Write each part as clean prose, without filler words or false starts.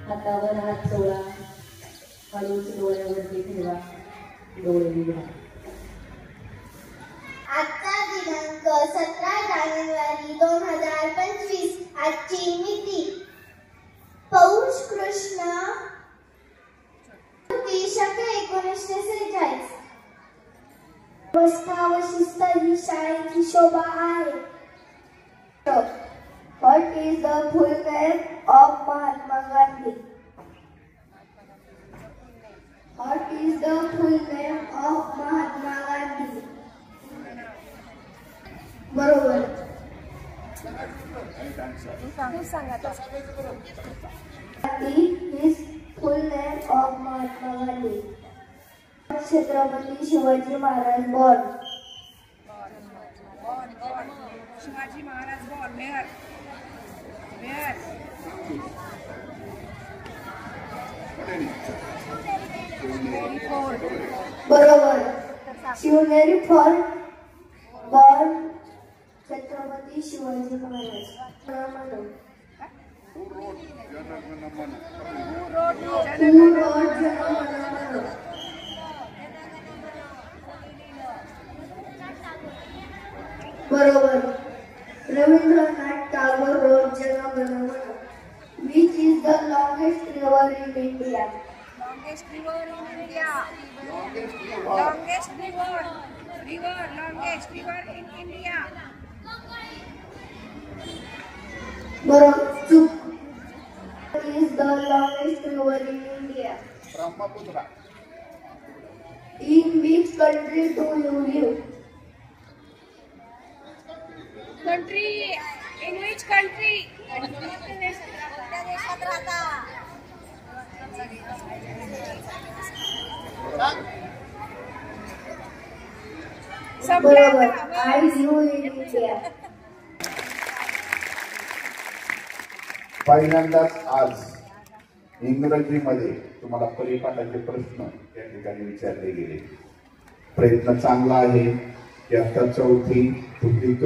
हातावर हात सोडा, हळूच डोळ्यावरती ठेवा, डोळे उघडा. आजचा दिनांक 17 जानेवारी 2025. आजची मिती पौष कृष्ण शके 1946. अवस्था व शिस्त ही शाळेची शोभा आहे. What is the full name of Mahatma Gandhi? What is the full name of Mahatma Gandhi? बरोबर. His full name of Mahatma Gandhi. Chhatrapati Shivaji Maharaj born. Shivaji Maharaj born. बरोबर. Shivneri fort born Chhatrapati Shivaji Maharaj. बरोबर. रवींद्रनाथ टागोर रोड जन गण मन. Which is the longest river in India? Longest river in India. Longest river. Longest river in India. बरोबर. What is the longest river in India? Brahmaputra. In which country do you live? Country. In which country? बरोबर. I live in India. पहिल्यांदाच आज इंग्रजीमध्ये तुम्हाला परिपाठाचे प्रश्न या ठिकाणी विचारले गेले. प्रयत्न चांगला आहे. इयत्ता 4थी तुकडी क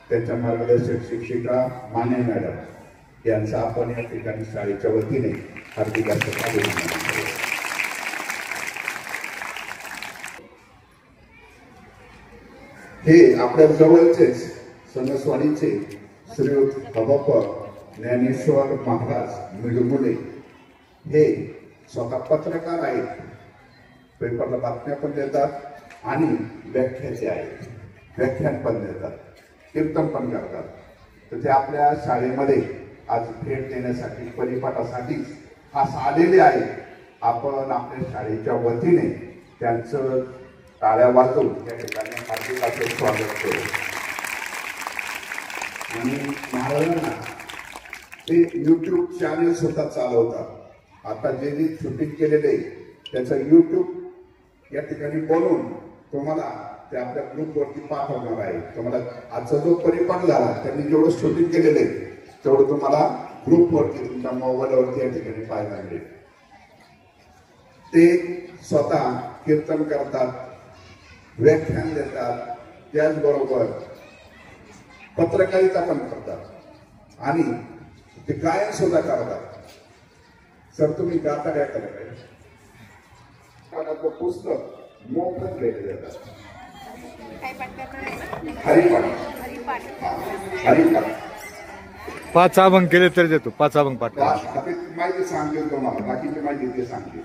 त्याच्या मार्गदर्शक शिक्षिका माने मॅडम यांचा आपण या ठिकाणी शाळेच्या वतीने हार्दिक अभिनंदन करतो. हे आपल्या जवळचेच सणसवाडीचे श्रीयुत हबप्पा ज्ञानेश्वर महाराज मिडमुले हे स्वतः पत्रकार आहेत. पेपरला बातम्या पण देतात आणि व्याख्याचे आहेत, व्याख्यान पण देतात, कीर्तन पण करतात. तर ते आपल्या शाळेमध्ये आज भेट देण्यासाठी परिपाठासाठी खास आलेले आहे. आपण आपल्या शाळेच्या वतीने त्यांचं टाळ्या वाजवून त्या ठिकाणी हार्दिक असं स्वागत करू. आणि महाराजांना ते यूट्यूब चॅनल सुद्धा चालवतात. आता जे जे शूटिंग केलेले त्याचं यूट्यूब या ठिकाणी बनवून तुम्हाला ते आपल्या ग्रुपवरती पाठवणार आहे. तुम्हाला आजचा जो परिपाठ झाला त्यांनी जेवढं शूटिंग केलेलं आहे तेवढं तुम्हाला ग्रुपवरती तुमच्या मोबाईलवरती या ठिकाणी पाहायला मिळेल. ते स्वतः कीर्तन करतात, व्याख्यान देतात, त्याचबरोबर पत्रकारिता पण करतात आणि ते गायन सुद्धा करतात. सर तुम्ही गाता काय करताय? पुस्तक मोफत लिहिले जातात. हरिपाठ. 5 अभंग केले तरी देतो. 5 अभंग पाठ माहिती सांगते तुम्हाला, बाकीची माहिती ते सांगते.